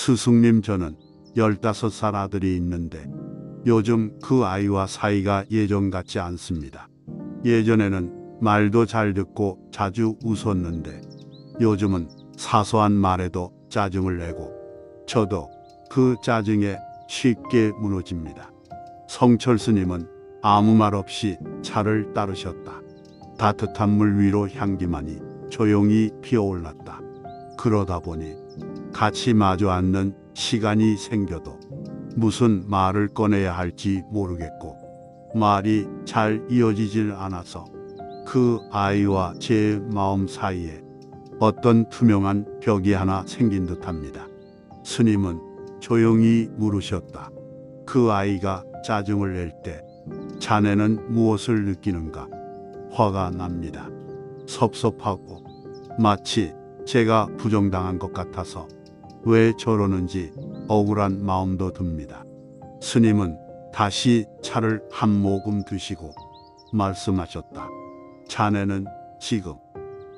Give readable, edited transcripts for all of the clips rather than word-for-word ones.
스승님, 저는 15살 아들이 있는데 요즘 그 아이와 사이가 예전 같지 않습니다. 예전에는 말도 잘 듣고 자주 웃었는데 요즘은 사소한 말에도 짜증을 내고 저도 그 짜증에 쉽게 무너집니다. 성철 스님은 아무 말 없이 차를 따르셨다. 따뜻한 물 위로 향기만이 조용히 피어올랐다. 그러다 보니 같이 마주 앉는 시간이 생겨도 무슨 말을 꺼내야 할지 모르겠고 말이 잘 이어지질 않아서 그 아이와 제 마음 사이에 어떤 투명한 벽이 하나 생긴 듯합니다. 스님은 조용히 물으셨다. 그 아이가 짜증을 낼 때 자네는 무엇을 느끼는가? 화가 납니다. 섭섭하고 마치 제가 부정당한 것 같아서 왜 저러는지 억울한 마음도 듭니다. 스님은 다시 차를 한 모금 드시고 말씀하셨다. 자네는 지금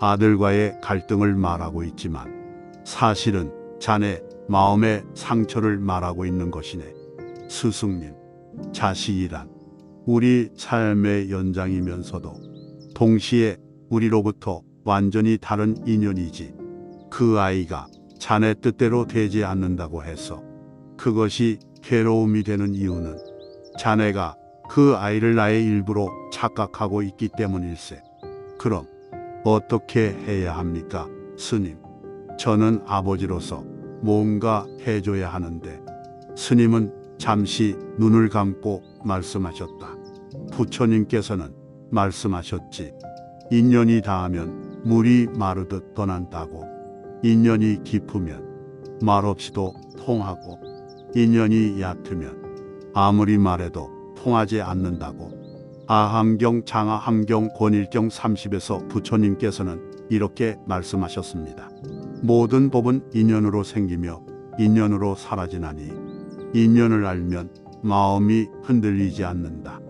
아들과의 갈등을 말하고 있지만 사실은 자네 마음의 상처를 말하고 있는 것이네. 스승님, 자식이란 우리 삶의 연장이면서도 동시에 우리로부터 완전히 다른 인연이지. 그 아이가 자네 뜻대로 되지 않는다고 해서 그것이 괴로움이 되는 이유는 자네가 그 아이를 나의 일부로 착각하고 있기 때문일세. 그럼 어떻게 해야 합니까, 스님? 저는 아버지로서 뭔가 해줘야 하는데. 스님은 잠시 눈을 감고 말씀하셨다. 부처님께서는 말씀하셨지. 인연이 닿으면 물이 마르듯 떠난다고. 인연이 깊으면 말없이도 통하고 인연이 얕으면 아무리 말해도 통하지 않는다고. 아함경 장아함경 권일경 30에서 부처님께서는 이렇게 말씀하셨습니다. 모든 법은 인연으로 생기며 인연으로 사라지나니 인연을 알면 마음이 흔들리지 않는다.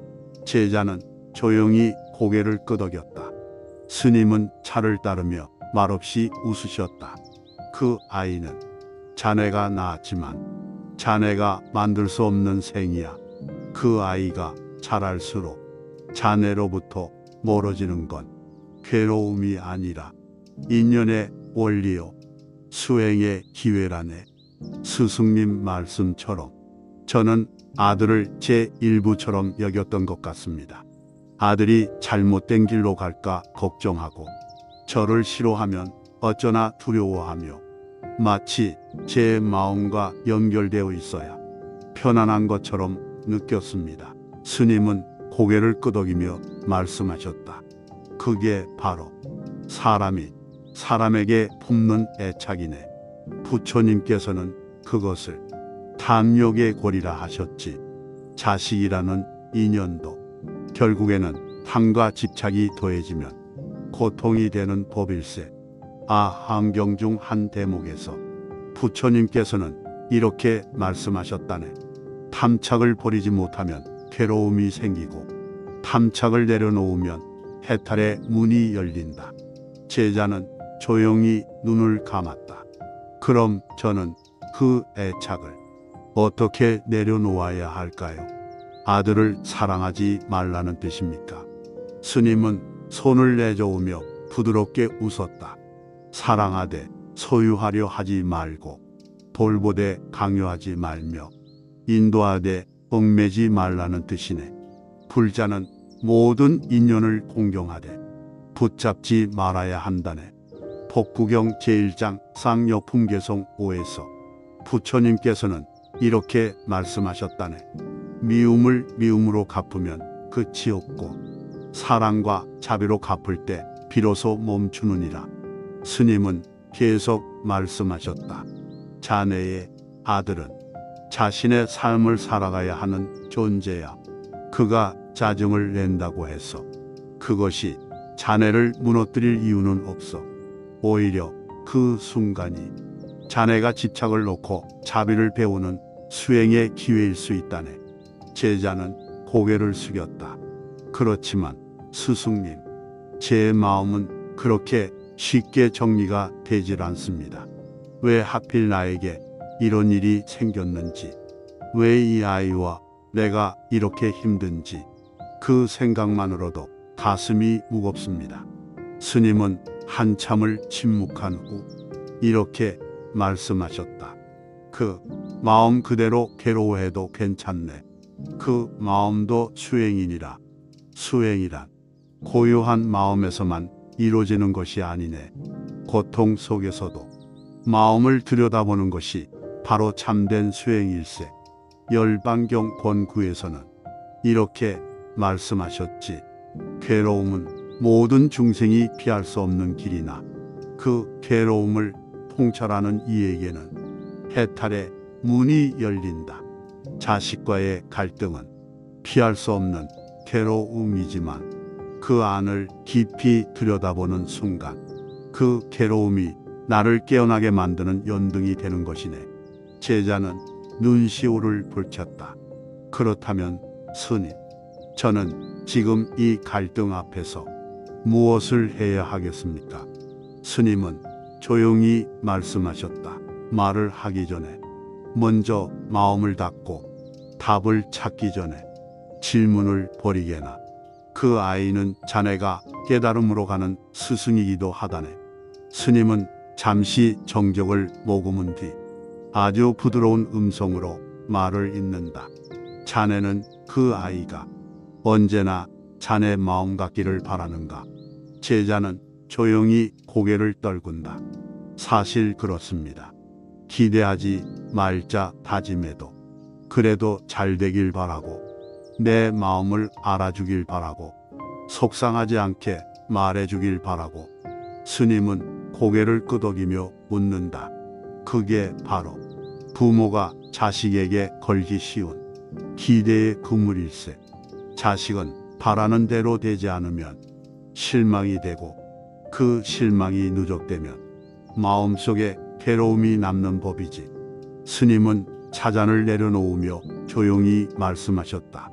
제자는 조용히 고개를 끄덕였다. 스님은 차를 따르며 말없이 웃으셨다. 그 아이는 자네가 낳았지만 자네가 만들 수 없는 생이야. 그 아이가 자랄수록 자네로부터 멀어지는 건 괴로움이 아니라 인연의 원리요, 수행의 기회라네. 스승님 말씀처럼 저는 아들을 제 일부처럼 여겼던 것 같습니다. 아들이 잘못된 길로 갈까 걱정하고 저를 싫어하면 어쩌나 두려워하며 마치 제 마음과 연결되어 있어야 편안한 것처럼 느꼈습니다. 스님은 고개를 끄덕이며 말씀하셨다. 그게 바로 사람이 사람에게 품는 애착이네. 부처님께서는 그것을 탐욕의 골이라 하셨지. 자식이라는 인연도 결국에는 탐과 집착이 더해지면 고통이 되는 법일세. 아함경 중 한 대목에서 부처님께서는 이렇게 말씀하셨다네. 탐착을 버리지 못하면 괴로움이 생기고 탐착을 내려놓으면 해탈의 문이 열린다. 제자는 조용히 눈을 감았다. 그럼 저는 그 애착을 어떻게 내려놓아야 할까요? 아들을 사랑하지 말라는 뜻입니까? 스님은 손을 내저으며 부드럽게 웃었다. 사랑하되 소유하려 하지 말고 돌보되 강요하지 말며 인도하되 얽매지 말라는 뜻이네. 불자는 모든 인연을 공경하되 붙잡지 말아야 한다네. 법구경 제1장 쌍여품계성 5에서 부처님께서는 이렇게 말씀하셨다네. 미움을 미움으로 갚으면 끝이 없고 사랑과 자비로 갚을 때 비로소 멈추느니라. 스님은 계속 말씀하셨다. 자네의 아들은 자신의 삶을 살아가야 하는 존재야. 그가 짜증을 낸다고 해서 그것이 자네를 무너뜨릴 이유는 없어. 오히려 그 순간이 자네가 집착을 놓고 자비를 배우는 수행의 기회일 수 있다네. 제자는 고개를 숙였다. 그렇지만 스승님, 제 마음은 그렇게 쉽게 정리가 되질 않습니다. 왜 하필 나에게 이런 일이 생겼는지, 왜 이 아이와 내가 이렇게 힘든지 그 생각만으로도 가슴이 무겁습니다. 스님은 한참을 침묵한 후 이렇게 말씀하셨다. 그 마음 그대로 괴로워해도 괜찮네. 그 마음도 수행이니라. 수행이란 고요한 마음에서만 이루어지는 것이 아니네. 고통 속에서도 마음을 들여다보는 것이 바로 참된 수행일세. 열반경 권구에서는 이렇게 말씀하셨지. 괴로움은 모든 중생이 피할 수 없는 길이나 그 괴로움을 통찰하는 이에게는 해탈의 문이 열린다. 자식과의 갈등은 피할 수 없는 괴로움이지만 그 안을 깊이 들여다보는 순간 그 괴로움이 나를 깨어나게 만드는 연등이 되는 것이네. 제자는 눈시울을 붉혔다. 그렇다면 스님, 저는 지금 이 갈등 앞에서 무엇을 해야 하겠습니까? 스님은 조용히 말씀하셨다. 말을 하기 전에 먼저 마음을 닫고 답을 찾기 전에 질문을 버리게나. 그 아이는 자네가 깨달음으로 가는 스승이기도 하다네. 스님은 잠시 정적을 머금은 뒤 아주 부드러운 음성으로 말을 잇는다. 자네는 그 아이가 언제나 자네 마음 같기를 바라는가? 제자는 조용히 고개를 떨군다. 사실 그렇습니다. 기대하지 말자 다짐해도 그래도 잘 되길 바라고, 내 마음을 알아주길 바라고, 속상하지 않게 말해주길 바라고. 스님은 고개를 끄덕이며 묻는다. 그게 바로 부모가 자식에게 걸기 쉬운 기대의 그물일세. 자식은 바라는 대로 되지 않으면 실망이 되고, 그 실망이 누적되면 마음속에 괴로움이 남는 법이지. 스님은 차잔을 내려놓으며 조용히 말씀하셨다.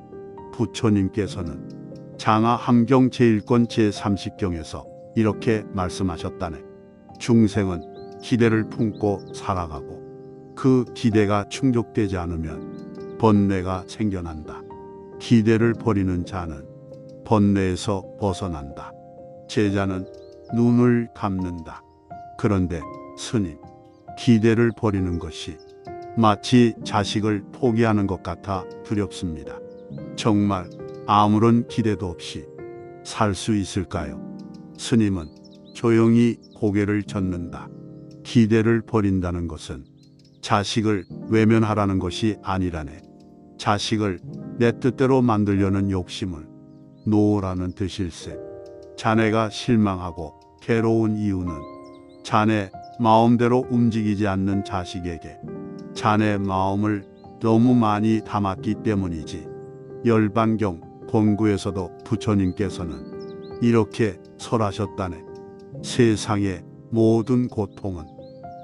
부처님께서는 장하 함경 제1권 제30경에서 이렇게 말씀하셨다네. 중생은 기대를 품고 살아가고 그 기대가 충족되지 않으면 번뇌가 생겨난다. 기대를 버리는 자는 번뇌에서 벗어난다. 제자는 눈을 감는다. 그런데 스님, 기대를 버리는 것이 마치 자식을 포기하는 것 같아 두렵습니다. 정말 아무런 기대도 없이 살 수 있을까요? 스님은 조용히 고개를 젓는다. 기대를 버린다는 것은 자식을 외면하라는 것이 아니라네. 자식을 내 뜻대로 만들려는 욕심을 놓으라는 뜻일세. 자네가 실망하고 괴로운 이유는 자네 마음대로 움직이지 않는 자식에게 자네 마음을 너무 많이 담았기 때문이지. 열반경 권구에서도 부처님께서는 이렇게 설하셨다네. 세상의 모든 고통은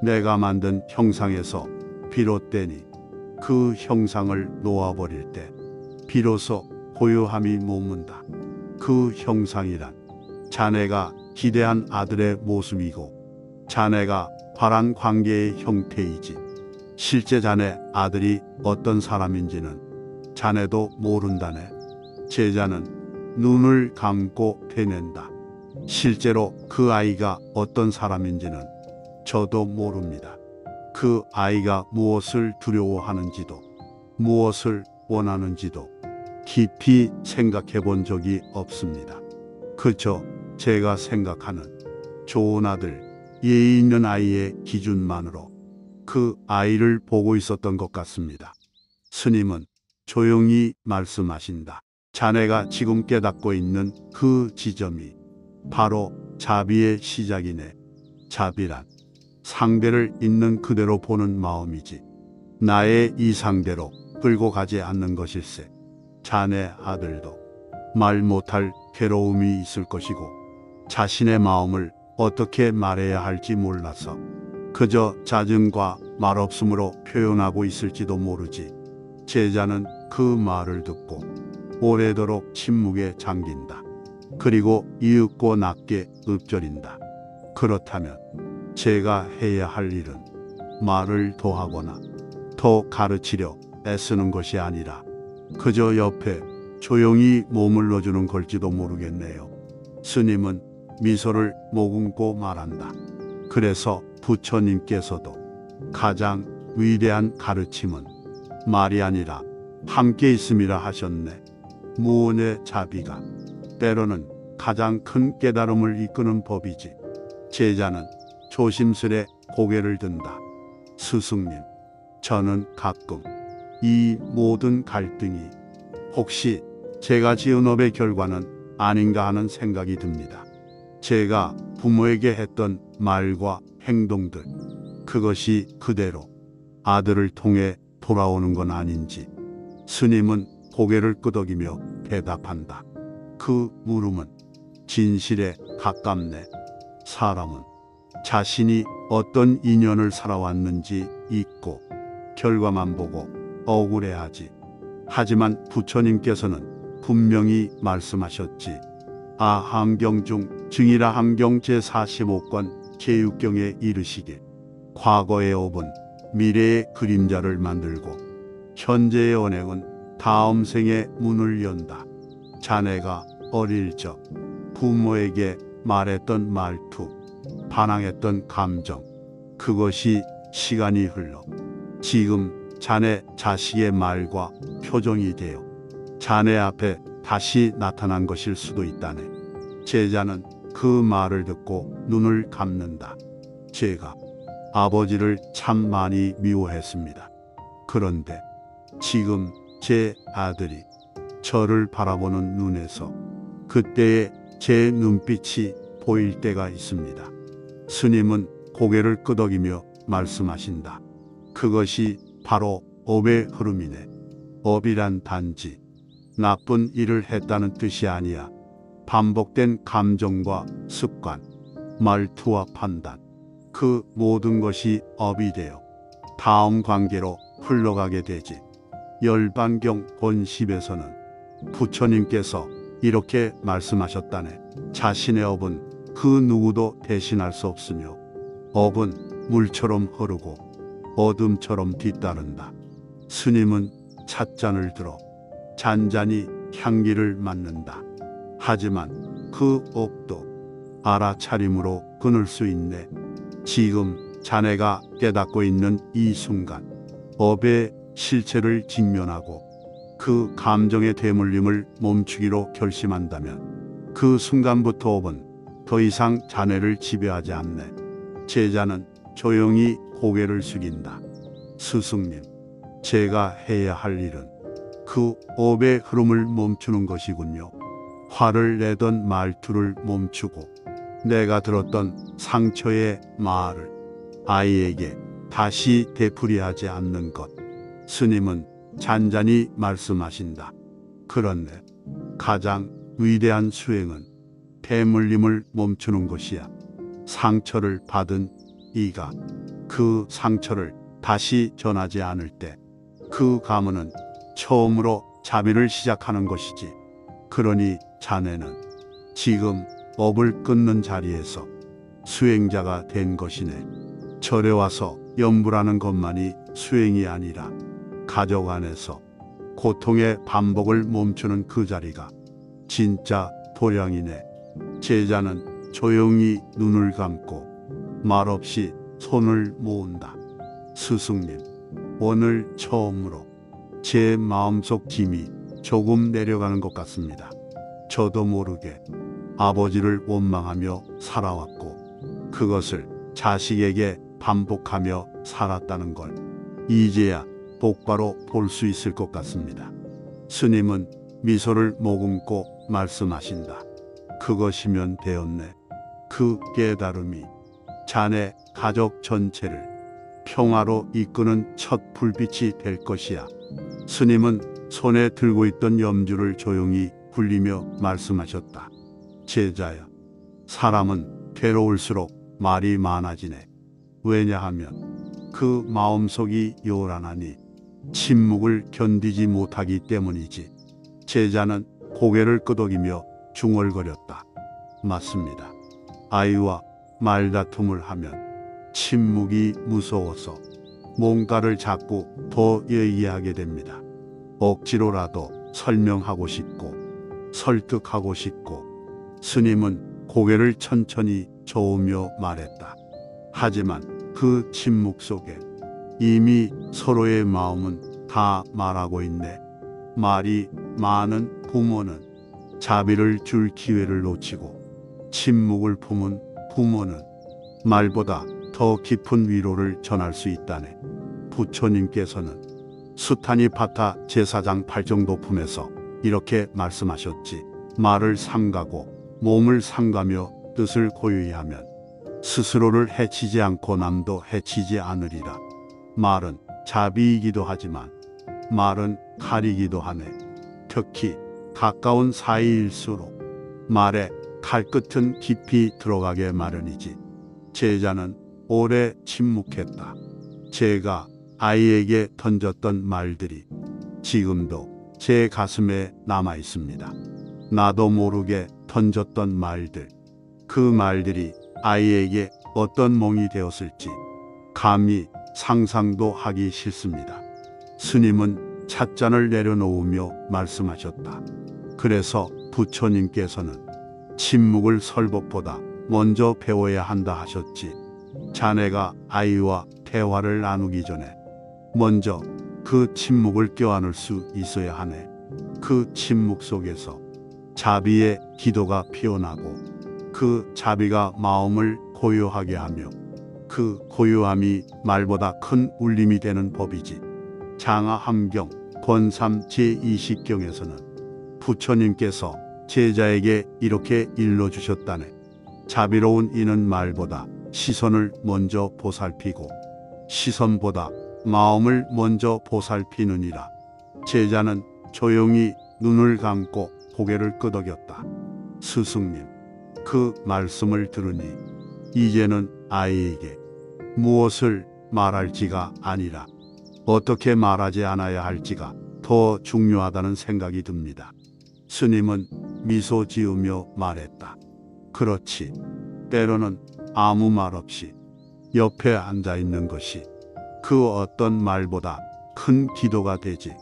내가 만든 형상에서 비롯되니 그 형상을 놓아버릴 때 비로소 고요함이 머문다. 그 형상이란 자네가 기대한 아들의 모습이고 자네가 바란 관계의 형태이지. 실제 자네 아들이 어떤 사람인지는 자네도 모른다네. 제자는 눈을 감고 되낸다. 실제로 그 아이가 어떤 사람인지는 저도 모릅니다. 그 아이가 무엇을 두려워하는지도 무엇을 원하는지도 깊이 생각해 본 적이 없습니다. 그저 제가 생각하는 좋은 아들, 예의 있는 아이의 기준만으로 그 아이를 보고 있었던 것 같습니다. 스님은 조용히 말씀하신다. 자네가 지금 깨닫고 있는 그 지점이 바로 자비의 시작이네. 자비란 상대를 있는 그대로 보는 마음이지 나의 이상대로 끌고 가지 않는 것일세. 자네 아들도 말 못할 괴로움이 있을 것이고 자신의 마음을 어떻게 말해야 할지 몰라서 그저 짜증과 말없음으로 표현하고 있을지도 모르지. 제자는 그 말을 듣고 오래도록 침묵에 잠긴다. 그리고 이윽고 낮게 읊조린다. 그렇다면 제가 해야 할 일은 말을 더하거나 더 가르치려 애쓰는 것이 아니라 그저 옆에 조용히 머물러주는 걸지도 모르겠네요. 스님은 미소를 머금고 말한다. 그래서 부처님께서도 가장 위대한 가르침은 말이 아니라 함께 있음이라 하셨네. 무언의 자비가 때로는 가장 큰 깨달음을 이끄는 법이지. 제자는 조심스레 고개를 든다. 스승님, 저는 가끔 이 모든 갈등이 혹시 제가 지은 업의 결과는 아닌가 하는 생각이 듭니다. 제가 부모에게 했던 말과 행동들, 그것이 그대로 아들을 통해 돌아오는 건 아닌지. 스님은 고개를 끄덕이며 대답한다. 그 물음은 진실에 가깝네. 사람은 자신이 어떤 인연을 살아왔는지 잊고 결과만 보고 억울해하지. 하지만 부처님께서는 분명히 말씀하셨지. 아함경 중 증이라 함경 제45권 제6경에 이르시길 과거의 업은 미래의 그림자를 만들고 현재의 언행은 다음 생의 문을 연다. 자네가 어릴 적 부모에게 말했던 말투, 반항했던 감정, 그것이 시간이 흘러 지금 자네 자식의 말과 표정이 되어 자네 앞에 다시 나타난 것일 수도 있다네. 제자는 그 말을 듣고 눈을 감는다. 제가 아버지를 참 많이 미워했습니다. 그런데 지금 제 아들이 저를 바라보는 눈에서 그때의 제 눈빛이 보일 때가 있습니다. 스님은 고개를 끄덕이며 말씀하신다. 그것이 바로 업의 흐름이네. 업이란 단지 나쁜 일을 했다는 뜻이 아니야. 반복된 감정과 습관, 말투와 판단, 그 모든 것이 업이 되어 다음 관계로 흘러가게 되지. 열반경 권10에서는 부처님께서 이렇게 말씀하셨다네. 자신의 업은 그 누구도 대신할 수 없으며 업은 물처럼 흐르고 어둠처럼 뒤따른다. 스님은 찻잔을 들어 잔잔히 향기를 맡는다. 하지만 그 업도 알아차림으로 끊을 수 있네. 지금 자네가 깨닫고 있는 이 순간 업의 실체를 직면하고 그 감정의 대물림을 멈추기로 결심한다면 그 순간부터 업은 더 이상 자네를 지배하지 않네. 제자는 조용히 고개를 숙인다. 스승님, 제가 해야 할 일은 그 업의 흐름을 멈추는 것이군요. 화를 내던 말투를 멈추고 내가 들었던 상처의 말을 아이에게 다시 되풀이하지 않는 것. 스님은 잔잔히 말씀하신다. 그렇네. 가장 위대한 수행은 대물림을 멈추는 것이야. 상처를 받은 이가 그 상처를 다시 전하지 않을 때 그 가문은 처음으로 자비를 시작하는 것이지. 그러니 자네는 지금 업을 끊는 자리에서 수행자가 된 것이네. 절에 와서 염불하는 것만이 수행이 아니라 가족 안에서 고통의 반복을 멈추는 그 자리가 진짜 도량이네. 제자는 조용히 눈을 감고 말없이 손을 모은다. 스승님, 오늘 처음으로 제 마음속 짐이 조금 내려가는 것 같습니다. 저도 모르게 아버지를 원망하며 살아왔고 그것을 자식에게 반복하며 살았다는 걸 이제야 똑바로 볼 수 있을 것 같습니다. 스님은 미소를 머금고 말씀하신다. 그것이면 되었네. 그 깨달음이 자네 가족 전체를 평화로 이끄는 첫 불빛이 될 것이야. 스님은 손에 들고 있던 염주를 조용히 굴리며 말씀하셨다. 제자야, 사람은 괴로울수록 말이 많아지네. 왜냐하면 그 마음속이 요란하니 침묵을 견디지 못하기 때문이지. 제자는 고개를 끄덕이며 중얼거렸다. 맞습니다. 아이와 말다툼을 하면 침묵이 무서워서 뭔가를 자꾸 더 얘기하게 됩니다. 억지로라도 설명하고 싶고 설득하고 싶고. 스님은 고개를 천천히 저으며 말했다. 하지만 그 침묵 속에 이미 서로의 마음은 다 말하고 있네. 말이 많은 부모는 자비를 줄 기회를 놓치고, 침묵을 품은 부모는 말보다 더 깊은 위로를 전할 수 있다네. 부처님께서는 수타니파타 제사장 팔정도품에서 이렇게 말씀하셨지. 말을 삼가고 몸을 삼가며 뜻을 고요히 하면 스스로를 해치지 않고 남도 해치지 않으리라. 말은 자비이기도 하지만 말은 칼이기도 하네. 특히 가까운 사이일수록 말에 칼끝은 깊이 들어가게 마련이지. 제자는 오래 침묵했다. 제가 아이에게 던졌던 말들이 지금도 제 가슴에 남아 있습니다. 나도 모르게 던졌던 말들. 그 말들이 아이에게 어떤 몽이 되었을지 감히 상상도 하기 싫습니다. 스님은 찻잔을 내려놓으며 말씀하셨다. 그래서 부처님께서는 침묵을 설법보다 먼저 배워야 한다 하셨지. 자네가 아이와 대화를 나누기 전에 먼저 그 침묵을 껴안을 수 있어야 하네. 그 침묵 속에서 자비의 기도가 피어나고, 그 자비가 마음을 고요하게 하며, 그 고요함이 말보다 큰 울림이 되는 법이지. 장하함경 권삼 제20경에서는 부처님께서 제자에게 이렇게 일러주셨다네. 자비로운 이는 말보다 시선을 먼저 보살피고 시선보다 마음을 먼저 보살피느니라. 제자는 조용히 눈을 감고 고개를 끄덕였다. 스승님, 그 말씀을 들으니 이제는 아이에게 무엇을 말할지가 아니라 어떻게 말하지 않아야 할지가 더 중요하다는 생각이 듭니다. 스님은 미소 지으며 말했다. 그렇지. 때로는 아무 말 없이 옆에 앉아 있는 것이 그 어떤 말보다 큰 기도가 되지.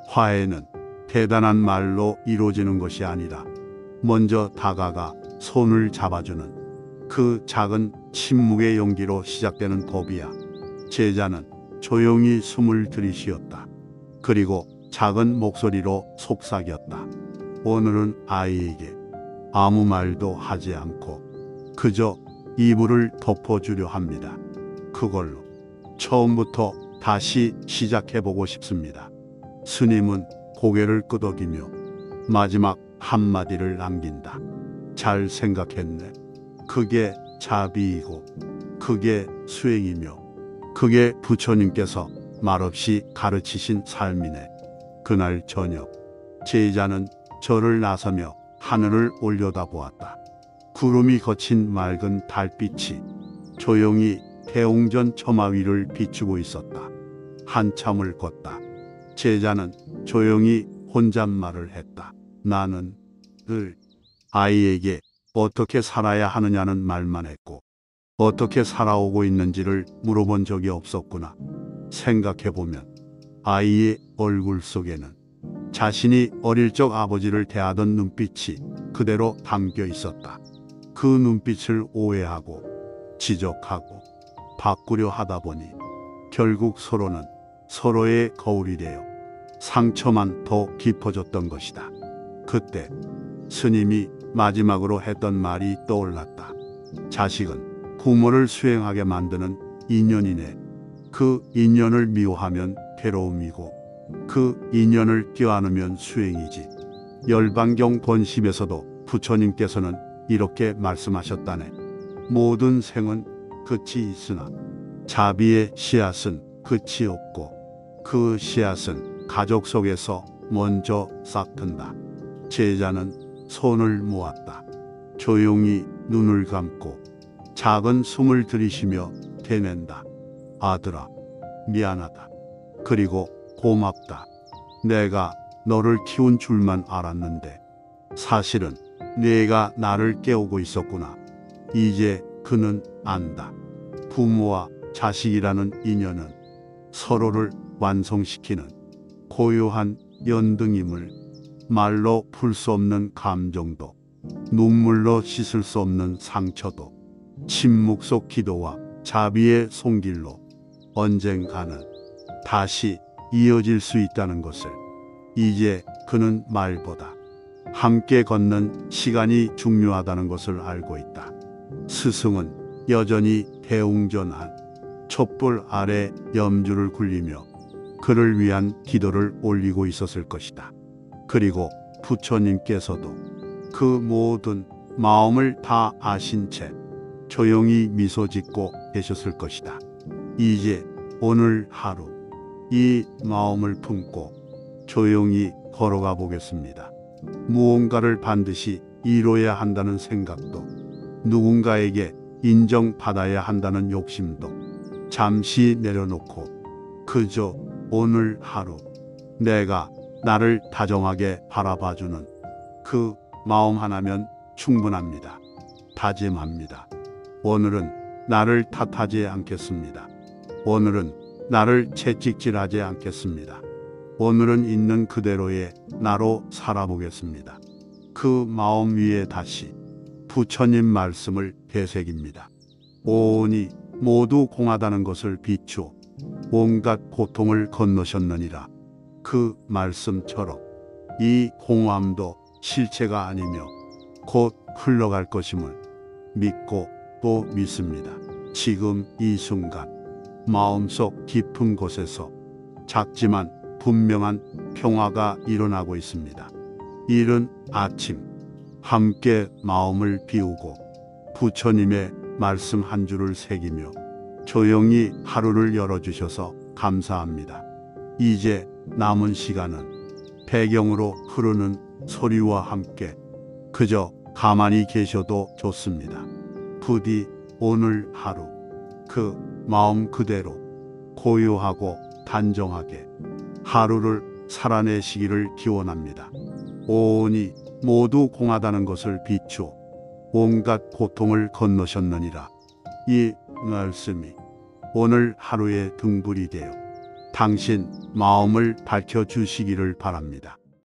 화해는 대단한 말로 이루어지는 것이 아니라 먼저 다가가 손을 잡아주는 그 작은 침묵의 용기로 시작되는 법이야. 제자는 조용히 숨을 들이쉬었다. 그리고 작은 목소리로 속삭였다. 오늘은 아이에게 아무 말도 하지 않고 그저 이불을 덮어주려 합니다. 그걸로 처음부터 다시 시작해보고 싶습니다. 스님은 고개를 끄덕이며 마지막 한마디를 남긴다. 잘 생각했네. 그게 자비이고 그게 수행이며 그게 부처님께서 말없이 가르치신 삶이네. 그날 저녁 제자는 절을 나서며 하늘을 올려다보았다. 구름이 거친 맑은 달빛이 조용히 대웅전 처마 위를 비추고 있었다. 한참을 걷다 제자는 조용히 혼잣말을 했다. 나는 늘 아이에게 어떻게 살아야 하느냐는 말만 했고 어떻게 살아오고 있는지를 물어본 적이 없었구나. 생각해보면 아이의 얼굴 속에는 자신이 어릴 적 아버지를 대하던 눈빛이 그대로 담겨 있었다. 그 눈빛을 오해하고 지적하고 바꾸려 하다 보니 결국 서로는 서로의 거울이 되어 상처만 더 깊어졌던 것이다. 그때 스님이 마지막으로 했던 말이 떠올랐다. 자식은 부모를 수행하게 만드는 인연이네. 그 인연을 미워하면 괴로움이고 그 인연을 껴안으면 수행이지. 열반경 권심에서도 부처님께서는 이렇게 말씀하셨다네. 모든 생은 끝이 있으나 자비의 씨앗은 끝이 없고 그 씨앗은 가족 속에서 먼저 싹튼다. 제자는 손을 모았다. 조용히 눈을 감고 작은 숨을 들이쉬며 되낸다. 아들아, 미안하다. 그리고 고맙다. 내가 너를 키운 줄만 알았는데 사실은 네가 나를 깨우고 있었구나. 이제 그는 안다. 부모와 자식이라는 인연은 서로를 완성시키는 고요한 연등임을, 말로 풀 수 없는 감정도, 눈물로 씻을 수 없는 상처도, 침묵 속 기도와 자비의 손길로 언젠가는 다시 이어질 수 있다는 것을, 이제 그는 말보다 함께 걷는 시간이 중요하다는 것을 알고 있다. 스승은 여전히 대웅전한 촛불 아래 염주를 굴리며 그를 위한 기도를 올리고 있었을 것이다. 그리고 부처님께서도 그 모든 마음을 다 아신 채 조용히 미소 짓고 계셨을 것이다. 이제 오늘 하루 이 마음을 품고 조용히 걸어가 보겠습니다. 무언가를 반드시 이뤄야 한다는 생각도, 누군가에게 인정받아야 한다는 욕심도 잠시 내려놓고 그저 오늘 하루 내가 나를 다정하게 바라봐주는 그 마음 하나면 충분합니다. 다짐합니다. 오늘은 나를 탓하지 않겠습니다. 오늘은 나를 채찍질하지 않겠습니다. 오늘은 있는 그대로의 나로 살아보겠습니다. 그 마음 위에 다시 부처님 말씀을 되새깁니다. 오온이 모두 공하다는 것을 비추어 온갖 고통을 건너셨느니라. 그 말씀처럼 이 공함도 실체가 아니며 곧 흘러갈 것임을 믿고 또 믿습니다. 지금 이 순간 마음속 깊은 곳에서 작지만 분명한 평화가 일어나고 있습니다. 이른 아침 함께 마음을 비우고 부처님의 말씀 한 줄을 새기며 조용히 하루를 열어주셔서 감사합니다. 이제 남은 시간은 배경으로 흐르는 소리와 함께 그저 가만히 계셔도 좋습니다. 부디 오늘 하루 그 마음 그대로 고요하고 단정하게 하루를 살아내시기를 기원합니다. 오온이 모두 공하다는 것을 비추어 온갖 고통을 건너셨느니라. 이 말씀이 오늘 하루의 등불이 되어 당신 마음을 밝혀주시기를 바랍니다.